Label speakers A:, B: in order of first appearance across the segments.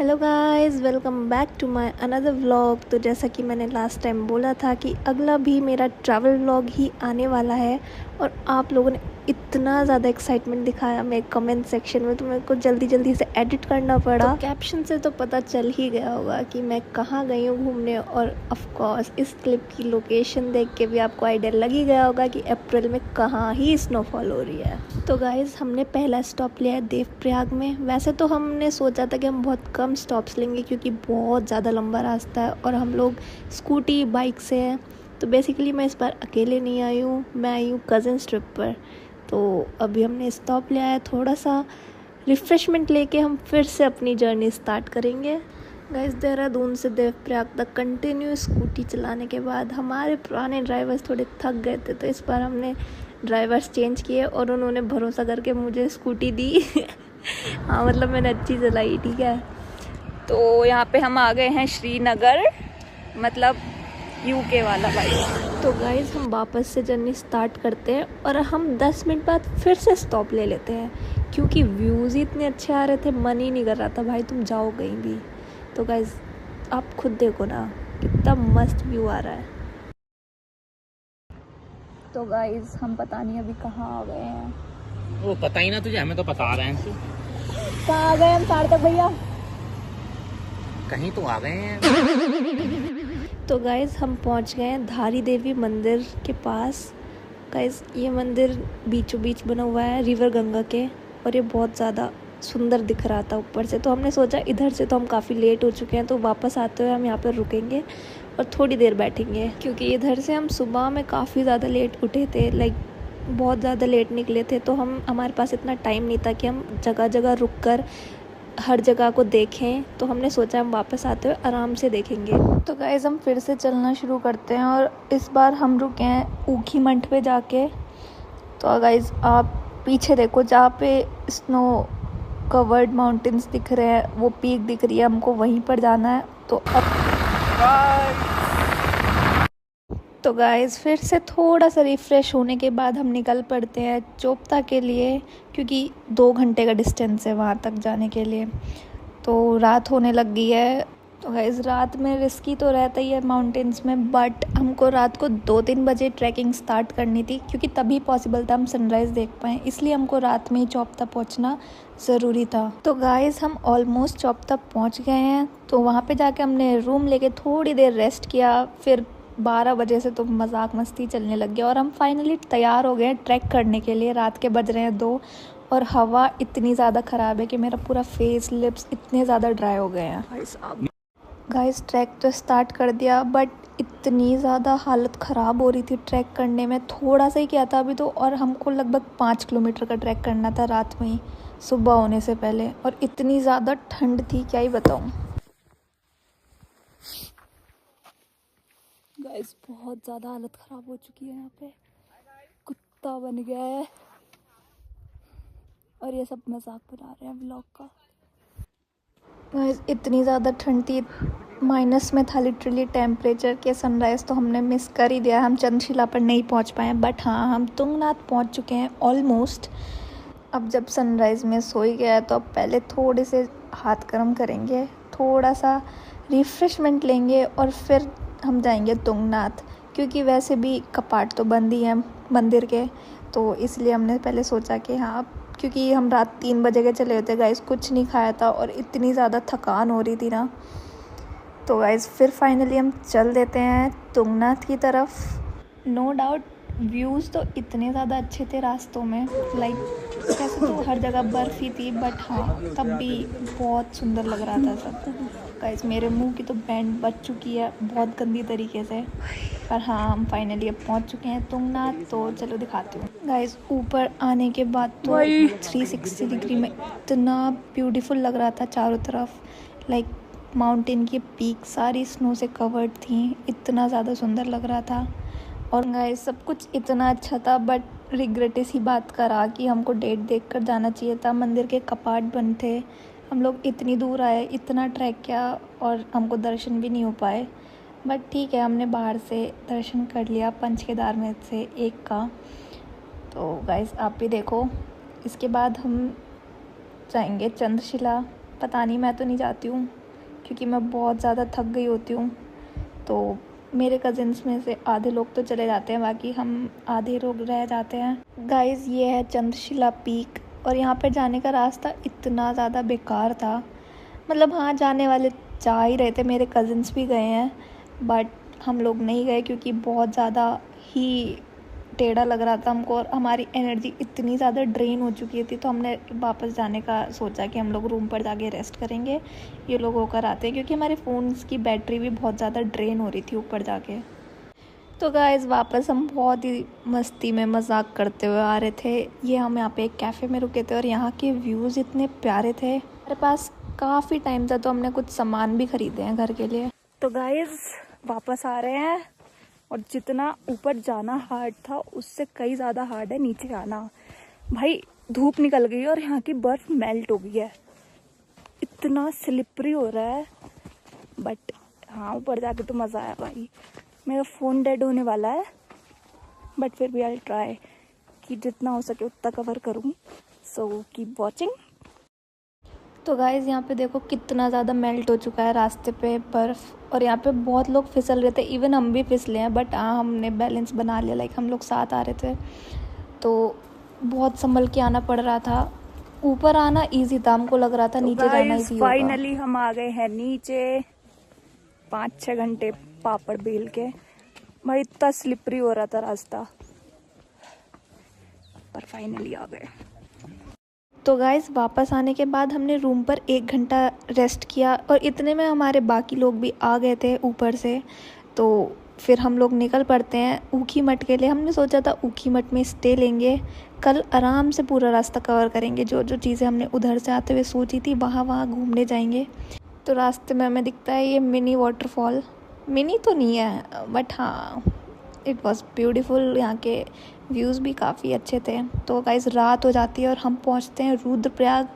A: Hello guys, welcome back to my another vlog. तो जैसा कि मैंने लास्ट टाइम बोला था कि अगला भी मेरा ट्रैवल व्लॉग ही आने वाला है और आप लोगों ने इतना ज़्यादा एक्साइटमेंट दिखाया मेरे कमेंट सेक्शन में, तो मेरे को जल्दी जल्दी से एडिट करना पड़ा। तो कैप्शन से तो पता चल ही गया होगा कि मैं कहाँ गई हूँ घूमने, और ऑफ कोर्स इस क्लिप की लोकेशन देख के भी आपको आइडिया लग ही गया होगा कि अप्रैल में कहाँ ही स्नोफॉल हो रही है। तो गाइज़, हमने पहला स्टॉप लिया है देवप्रयाग में। वैसे तो हमने सोचा था कि हम बहुत कम स्टॉप्स लेंगे क्योंकि बहुत ज़्यादा लंबा रास्ता है और हम लोग स्कूटी बाइक से हैं। तो बेसिकली मैं इस बार अकेले नहीं आई हूँ, मैं आई हूँ कज़न्स ट्रिप पर। तो अभी हमने स्टॉप लिया है, थोड़ा सा रिफ़्रेशमेंट लेके हम फिर से अपनी जर्नी स्टार्ट करेंगे। गाइस, देहरादून से देवप्रयाग तक कंटिन्यू स्कूटी चलाने के बाद हमारे पुराने ड्राइवर्स थोड़े थक गए थे, तो इस बार हमने ड्राइवर्स चेंज किए और उन्होंने भरोसा करके मुझे स्कूटी दी। हाँ, मतलब मैंने अच्छी चलाई, ठीक है। तो यहाँ पे हम आ गए हैं श्रीनगर, मतलब यूके वाला भाई। तो गाइज़, हम वापस से जर्नी स्टार्ट करते हैं और हम 10 मिनट बाद फिर से स्टॉप ले लेते हैं क्योंकि व्यूज़ ही इतने अच्छे आ रहे थे, मन ही नहीं कर रहा था भाई तुम जाओ कहीं भी। तो गाइज़, आप खुद देखो ना कितना मस्त व्यू आ रहा है। तो गाइज़, हम पता नहीं अभी कहाँ आ गए हैं।
B: वो पता ही ना तुझे, हमें तो बता रहे हैं।
A: कहाँ आ गए हम सार्थक भैया?
B: कहीं तो आ गए हैं।
A: तो गाइज़, हम पहुंच गए हैं धारी देवी मंदिर के पास। गाइज़, ये मंदिर बीचों बीच बना हुआ है रिवर गंगा के, और ये बहुत ज़्यादा सुंदर दिख रहा था ऊपर से। तो हमने सोचा इधर से तो हम काफ़ी लेट हो चुके हैं, तो वापस आते हुए हम यहाँ पर रुकेंगे और थोड़ी देर बैठेंगे क्योंकि इधर से हम सुबह में काफ़ी ज़्यादा लेट उठे थे, लाइक बहुत ज़्यादा लेट निकले थे। तो हमारे पास इतना टाइम नहीं था कि हम जगह जगह रुक कर हर जगह को देखें, तो हमने सोचा हम वापस आते हुए आराम से देखेंगे। तो गाइज़, हम फिर से चलना शुरू करते हैं और इस बार हम रुके हैं ऊखी मंठ पे जाके। तो गाइज़, आप पीछे देखो, जहाँ पे स्नो कवर्ड माउंटेन्स दिख रहे हैं, वो पीक दिख रही है, हमको वहीं पर जाना है। तो गाइज़, फिर से थोड़ा सा रिफ़्रेश होने के बाद हम निकल पड़ते हैं चोपता के लिए क्योंकि 2 घंटे का डिस्टेंस है वहाँ तक जाने के लिए। तो रात होने लग गई है। तो गाइज़, रात में रिस्की तो रहता ही है माउंटेन्स में, बट हमको रात को 2-3 बजे ट्रैकिंग स्टार्ट करनी थी क्योंकि तभी पॉसिबल था हम सनराइज़ देख पाएँ, इसलिए हमको रात में ही चोपता पहुँचना ज़रूरी था। तो गाइज़, हम ऑलमोस्ट चोपता पहुँच गए हैं। तो वहाँ पे जाके हमने रूम लेके थोड़ी देर रेस्ट किया, फिर 12 बजे से तो मजाक मस्ती चलने लग गया और हम फाइनली तैयार हो गए ट्रैक करने के लिए। रात के बज रहे हैं 2 और हवा इतनी ज़्यादा ख़राब है कि मेरा पूरा फेस लिप्स इतने ज़्यादा ड्राई हो गए हैं। गाइस, ट्रैक तो स्टार्ट कर दिया बट इतनी ज़्यादा हालत ख़राब हो रही थी ट्रैक करने में। थोड़ा सा ही किया था अभी तो, और हमको लगभग 5 किलोमीटर का ट्रैक करना था रात में ही, सुबह होने से पहले, और इतनी ज़्यादा ठंड थी क्या ही बताऊँ। गाइस, बहुत ज़्यादा हालत ख़राब हो चुकी है, यहाँ पे कुत्ता बन गया है और ये सब मजाक बना रहे हैं व्लॉग का। गाइस, इतनी ज़्यादा ठंड थी, माइनस में था लिटरली टेम्परेचर के। सनराइज़ तो हमने मिस कर ही दिया, हम चंद्रशिला पर नहीं पहुँच पाए, बट हाँ, हम तुंगनाथ पहुँच चुके हैं ऑलमोस्ट। अब जब सनराइज़ मिस हो ही गया है तो अब पहले थोड़े से हाथ गर्म करेंगे, थोड़ा सा रिफ़्रेशमेंट लेंगे और फिर हम जाएंगे तुंगनाथ, क्योंकि वैसे भी कपाट तो बंद ही हैं मंदिर के। तो इसलिए हमने पहले सोचा कि हाँ, क्योंकि हम रात 3 बजे के चले होते गाइस, कुछ नहीं खाया था और इतनी ज़्यादा थकान हो रही थी ना। तो गाइस, फिर फाइनली हम चल देते हैं तुंगनाथ की तरफ। नो डाउट व्यूज़ तो इतने ज़्यादा अच्छे थे रास्तों में, लाइक कैसे तो हर जगह बर्फ़ ही थी, बट हाँ, तब भी बहुत सुंदर लग रहा था सब। गाइस, मेरे मुंह की तो बैंड बच चुकी है बहुत गंदी तरीके से, पर हाँ, हम फाइनली अब पहुंच चुके हैं तुंगनाथ। तो चलो दिखाती हूँ। गाइस, ऊपर आने के बाद तो 360 डिग्री में इतना ब्यूटीफुल लग रहा था चारों तरफ, लाइक माउंटेन की पीक सारी स्नो से कवर्ड थी, इतना ज़्यादा सुंदर लग रहा था। और गाइस, सब कुछ इतना अच्छा था, बट रिग्रेट इसी बात का रहा कि हमको डेट देखकर जाना चाहिए था। मंदिर के कपाट बंद थे, हम लोग इतनी दूर आए, इतना ट्रैक किया और हमको दर्शन भी नहीं हो पाए, बट ठीक है, हमने बाहर से दर्शन कर लिया पंच केदार में से एक का। तो गाइस, आप भी देखो। इसके बाद हम जाएंगे चंद्रशिला, पता नहीं, मैं तो नहीं जाती हूँ क्योंकि मैं बहुत ज़्यादा थक गई होती हूँ। तो मेरे कज़िन्स में से आधे लोग तो चले जाते हैं, बाकी हम आधे लोग रह जाते हैं। गाइज़ ये है चंद्रशिला पीक और यहाँ पर जाने का रास्ता इतना ज़्यादा बेकार था। मतलब हाँ, जाने वाले जा ही रहे थे, मेरे कज़िन्स भी गए हैं, बट हम लोग नहीं गए क्योंकि बहुत ज़्यादा ही टेढ़ा लग रहा था हमको और हमारी एनर्जी इतनी ज़्यादा ड्रेन हो चुकी थी। तो हमने वापस जाने का सोचा कि हम लोग रूम पर जाके रेस्ट करेंगे, ये लोग होकर आते हैं, क्योंकि हमारे फ़ोन्स की बैटरी भी बहुत ज़्यादा ड्रेन हो रही थी ऊपर जाके। तो गाइस वापस हम बहुत ही मस्ती में मजाक करते हुए आ रहे थे। ये हम यहाँ पे एक कैफ़े में रुके थे और यहाँ के व्यूज़ इतने प्यारे थे। हमारे पास काफ़ी टाइम था तो हमने कुछ सामान भी ख़रीदे हैं घर के लिए। तो गाइस वापस आ रहे हैं और जितना ऊपर जाना हार्ड था उससे कई ज़्यादा हार्ड है नीचे आना। भाई धूप निकल गई और यहाँ की बर्फ़ मेल्ट हो गई है, इतना स्लिपरी हो रहा है। बट हाँ, ऊपर जाके तो मज़ा आया भाई। मेरा फ़ोन डेड होने वाला है बट फिर भी आई ट्राई कि जितना हो सके उतना कवर करूँ। So keep watching. तो गाइज़ यहाँ पे देखो कितना ज़्यादा मेल्ट हो चुका है रास्ते पे बर्फ़, और यहाँ पे बहुत लोग फिसल रहे थे, इवन हम भी फिसले हैं, बट हाँ हमने बैलेंस बना लिया। लाइक हम लोग साथ आ रहे थे तो बहुत संभल के आना पड़ रहा था। ऊपर आना इजी था, हमको लग रहा था नीचे जाना इजी होगा। फाइनली हम आ गए हैं नीचे, 5-6 घंटे पापड़ बेल के। भाई इतना स्लिपरी हो रहा था रास्ता, पर फाइनली आ गए। तो गाइस वापस आने के बाद हमने रूम पर 1 घंटा रेस्ट किया और इतने में हमारे बाकी लोग भी आ गए थे ऊपर से। तो फिर हम लोग निकल पड़ते हैं ऊखीमठ के लिए। हमने सोचा था ऊखीमठ में स्टे लेंगे, कल आराम से पूरा रास्ता कवर करेंगे। जो जो चीज़ें हमने उधर से आते हुए सोची थी वहाँ घूमने जाएंगे। तो रास्ते में हमें दिखता है ये मिनी वाटरफॉल। मिनी तो नहीं है बट हाँ, इट वॉज़ ब्यूटीफुल। यहाँ के व्यूज़ भी काफ़ी अच्छे थे। तो गाइस रात हो जाती है और हम पहुँचते हैं रुद्रप्रयाग।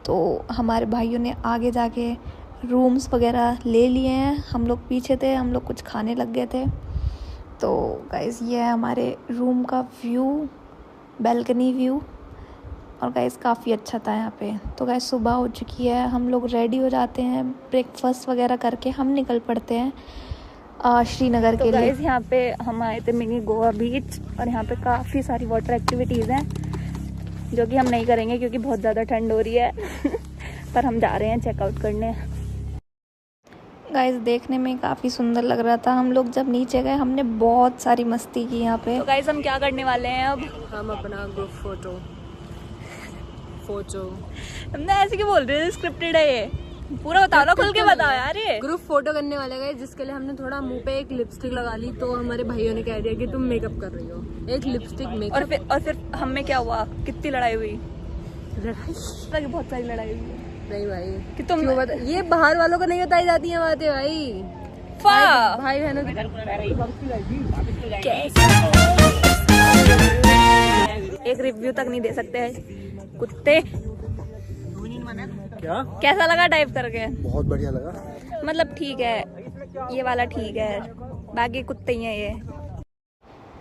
A: तो हमारे भाइयों ने आगे जाके रूम्स वगैरह ले लिए हैं, हम लोग पीछे थे, हम लोग कुछ खाने लग गए थे। तो गाइस ये है हमारे रूम का व्यू, बैल्कनी व्यू, और गाइस काफ़ी अच्छा था यहाँ पे। तो गाइस सुबह हो चुकी है, हम लोग रेडी हो जाते हैं, ब्रेकफास्ट वगैरह करके हम निकल पड़ते हैं श्रीनगर के लिए। गाइस यहाँ पे हम आए थे मिनी गोवा बीच और यहाँ पे काफ़ी सारी वाटर एक्टिविटीज़ हैं जो कि हम नहीं करेंगे क्योंकि बहुत ज़्यादा ठंड हो रही है पर हम जा रहे हैं चेकआउट करने। गाइस देखने में काफ़ी सुंदर लग रहा था। हम लोग जब नीचे गए हमने बहुत सारी मस्ती की यहाँ पे। तो गाइस हम क्या करने वाले हैं अब?
C: हम अपना ग्रुप फोटो
A: हमने ऐसे क्यों बोल रहे हैं, स्क्रिप्टेड है ये? पूरा बताओ ना, खुल के बताओ यार। ये
C: ग्रुप फोटो करने वाले गए जिसके लिए हमने थोड़ा मुंह पे एक लिपस्टिक लगा ली। तो हमारे भाइयों ने कह दिया कि तुम मेकअप कर रही हो, एक लिपस्टिक मेकअप।
A: और फिर हम में क्या हुआ, कितनी लड़ाई हुई?
C: लड़ाई
A: बहुत सारी लड़ाई हुई।
C: नहीं भाई
A: कि तुम
C: क्यों बता, ये बाहर वालों को नहीं बताई जाती है बातें भाई। भाई बहनों
A: एक रिव्यू तक नहीं दे सकते हैं कुत्ते।
D: क्या
A: कैसा लगा टाइप करके?
D: बहुत बढ़िया लगा।
A: मतलब ठीक है, ये वाला ठीक है, बाकी कुत्ते ही हैं ये।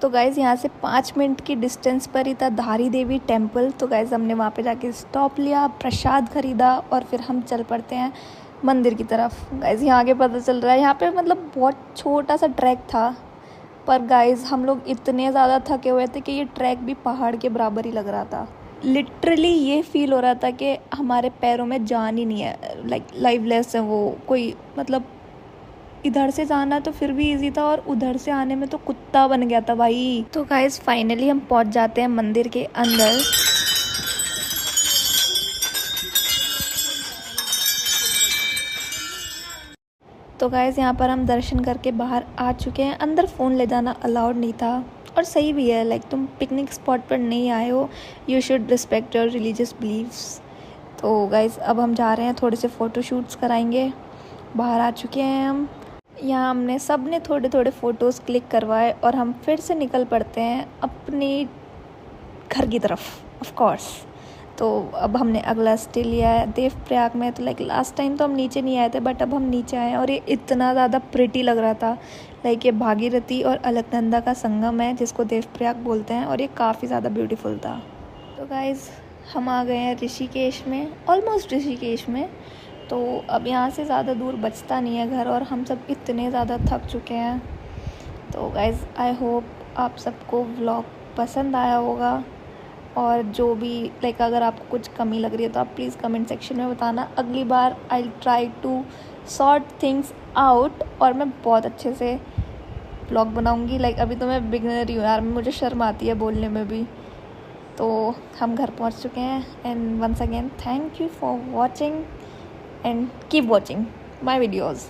A: तो गाइज़ यहाँ से 5 मिनट की डिस्टेंस पर ही था धारी देवी टेम्पल। तो गाइज़ हमने वहाँ पे जाके स्टॉप लिया, प्रसाद खरीदा और फिर हम चल पड़ते हैं मंदिर की तरफ। गाइज़ यहाँ आगे पता चल रहा है यहाँ पे मतलब बहुत छोटा सा ट्रैक था, पर गाइज़ हम लोग इतने ज़्यादा थके हुए थे कि ये ट्रैक भी पहाड़ के बराबर ही लग रहा था। लिटरली ये फील हो रहा था कि हमारे पैरों में जान ही नहीं है, लाइक लाइवलेस है वो कोई। मतलब इधर से जाना तो फिर भी इजी था और उधर से आने में तो कुत्ता बन गया था भाई। तो गाइस फाइनली हम पहुंच जाते हैं मंदिर के अंदर। तो गाइस यहाँ पर हम दर्शन करके बाहर आ चुके हैं। अंदर फ़ोन ले जाना अलाउड नहीं था और सही भी है, लाइक तुम पिकनिक स्पॉट पर नहीं आए हो, you should respect your religious believes. तो गाइस अब हम जा रहे हैं, थोड़े से फ़ोटो शूट्स कराएंगे। बाहर आ चुके हैं हम, यहाँ हमने सब ने थोड़े थोड़े फ़ोटोज़ क्लिक करवाए और हम फिर से निकल पड़ते हैं अपने घर की तरफ ऑफ कोर्स। तो अब हमने अगला स्टे लिया है देवप्रयाग में। तो लाइक लास्ट टाइम तो हम नीचे नहीं आए थे बट अब हम नीचे आए हैं और ये इतना ज़्यादा प्रिटी लग रहा था। लाइक ये भागीरथी और अलकनंदा का संगम है जिसको देवप्रयाग बोलते हैं और ये काफ़ी ज़्यादा ब्यूटीफुल था। तो गाइज़ हम आ गए हैं ऋषिकेश में, ऑलमोस्ट ऋषिकेश में। तो अब यहाँ से ज़्यादा दूर बचता नहीं है घर, और हम सब इतने ज़्यादा थक चुके हैं। तो गाइज़ आई होप आप सबको व्लॉग पसंद आया होगा, और जो भी लाइक अगर आपको कुछ कमी लग रही है तो आप प्लीज़ कमेंट सेक्शन में बताना। अगली बार I try to sort things out, और मैं बहुत अच्छे से व्लॉग बनाऊंगी। लाइक अभी तो मैं बिगिनर ही हूँ यार, मुझे शर्म आती है बोलने में भी। तो हम घर पहुँच चुके हैं, and once again thank you for watching and keep watching my videos.